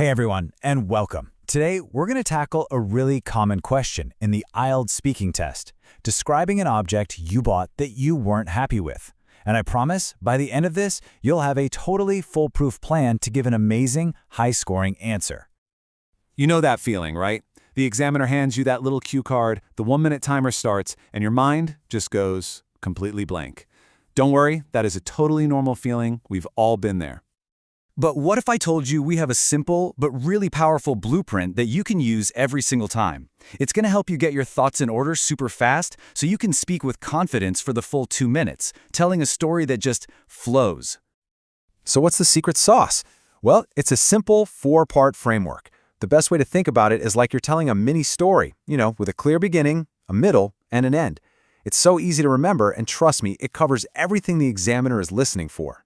Hey everyone, and welcome. Today, we're going to tackle a really common question in the IELTS speaking test, describing an object you bought that you weren't happy with. And I promise, by the end of this, you'll have a totally foolproof plan to give an amazing, high-scoring answer. You know that feeling, right? The examiner hands you that little cue card, the 1-minute timer starts, and your mind just goes completely blank. Don't worry, that is a totally normal feeling. We've all been there. But what if I told you we have a simple but really powerful blueprint that you can use every single time? It's going to help you get your thoughts in order super fast so you can speak with confidence for the full 2 minutes, telling a story that just flows. So what's the secret sauce? Well, it's a simple 4-part framework. The best way to think about it is like you're telling a mini story, with a clear beginning, a middle, and an end. It's so easy to remember, and trust me, it covers everything the examiner is listening for.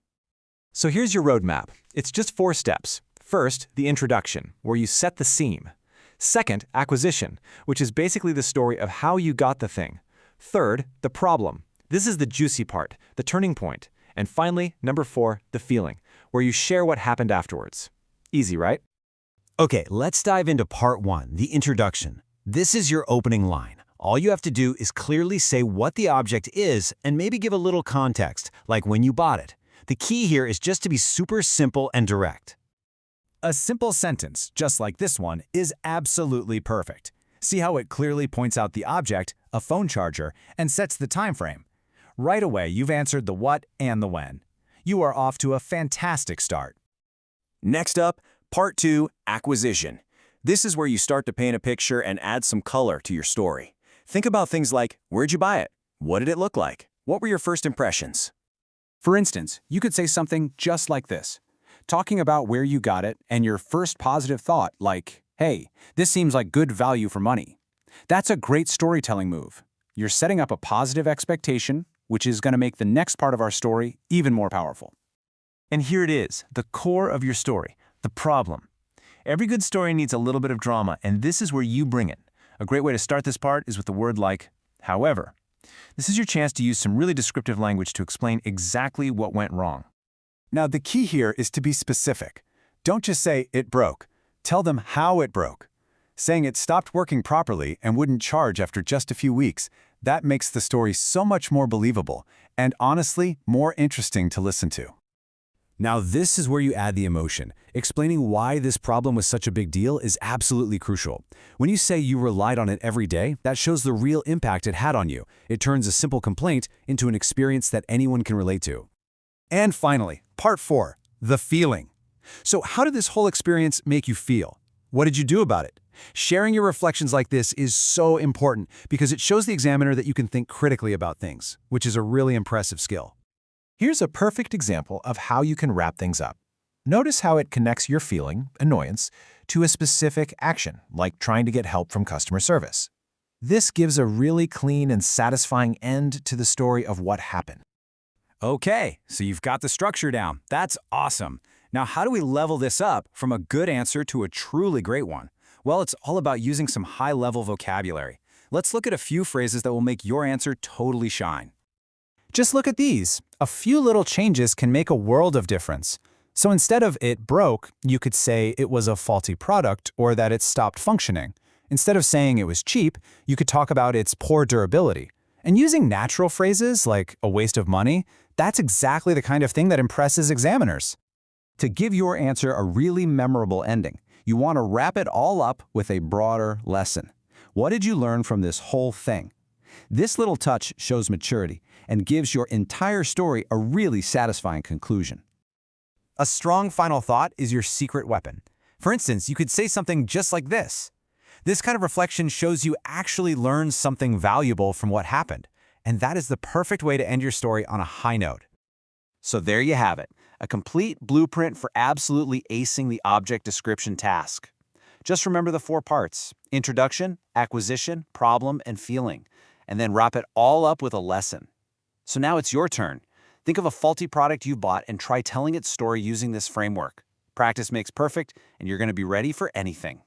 So here's your roadmap. It's just 4 steps. First, the introduction, where you set the scene. Second, acquisition, which is basically the story of how you got the thing. Third, the problem. This is the juicy part, the turning point. And finally, number 4, the feeling, where you share what happened afterwards. Easy, right? Okay, let's dive into part 1, the introduction. This is your opening line. All you have to do is clearly say what the object is and maybe give a little context, like when you bought it. The key here is just to be super simple and direct. A simple sentence, just like this one, is absolutely perfect. See how it clearly points out the object, a phone charger, and sets the time frame. Right away, you've answered the what and the when. You are off to a fantastic start. Next up, part 2, acquisition. This is where you start to paint a picture and add some color to your story. Think about things like, where'd you buy it? What did it look like? What were your first impressions? For instance, you could say something just like this, talking about where you got it and your first positive thought like, hey, this seems like good value for money. That's a great storytelling move. You're setting up a positive expectation, which is going to make the next part of our story even more powerful. And here it is, the core of your story, the problem. Every good story needs a little bit of drama, and this is where you bring it. A great way to start this part is with a word like, however. This is your chance to use some really descriptive language to explain exactly what went wrong. Now, the key here is to be specific. Don't just say, it broke. Tell them how it broke. Saying it stopped working properly and wouldn't charge after just a few weeks, that makes the story so much more believable and, honestly, more interesting to listen to. Now, this is where you add the emotion. Explaining why this problem was such a big deal is absolutely crucial. When you say you relied on it every day, that shows the real impact it had on you. It turns a simple complaint into an experience that anyone can relate to. And finally, part 4, the feeling. So how did this whole experience make you feel? What did you do about it? Sharing your reflections like this is so important because it shows the examiner that you can think critically about things, which is a really impressive skill. Here's a perfect example of how you can wrap things up. Notice how it connects your feeling, annoyance, to a specific action, like trying to get help from customer service. This gives a really clean and satisfying end to the story of what happened. Okay, so you've got the structure down. That's awesome. Now, how do we level this up from a good answer to a truly great one? Well, it's all about using some high-level vocabulary. Let's look at a few phrases that will make your answer totally shine. Just look at these. A few little changes can make a world of difference. So instead of it broke, you could say it was a faulty product or that it stopped functioning. Instead of saying it was cheap, you could talk about its poor durability. And using natural phrases like a waste of money, that's exactly the kind of thing that impresses examiners. To give your answer a really memorable ending, you want to wrap it all up with a broader lesson. What did you learn from this whole thing? This little touch shows maturity and gives your entire story a really satisfying conclusion. A strong final thought is your secret weapon. For instance, you could say something just like this. This kind of reflection shows you actually learned something valuable from what happened, and that is the perfect way to end your story on a high note. So there you have it, a complete blueprint for absolutely acing the object description task. Just remember the 4 parts: introduction, acquisition, problem, and feeling, and then wrap it all up with a lesson. So now it's your turn. Think of a faulty product you bought and try telling its story using this framework. Practice makes perfect, and you're going to be ready for anything.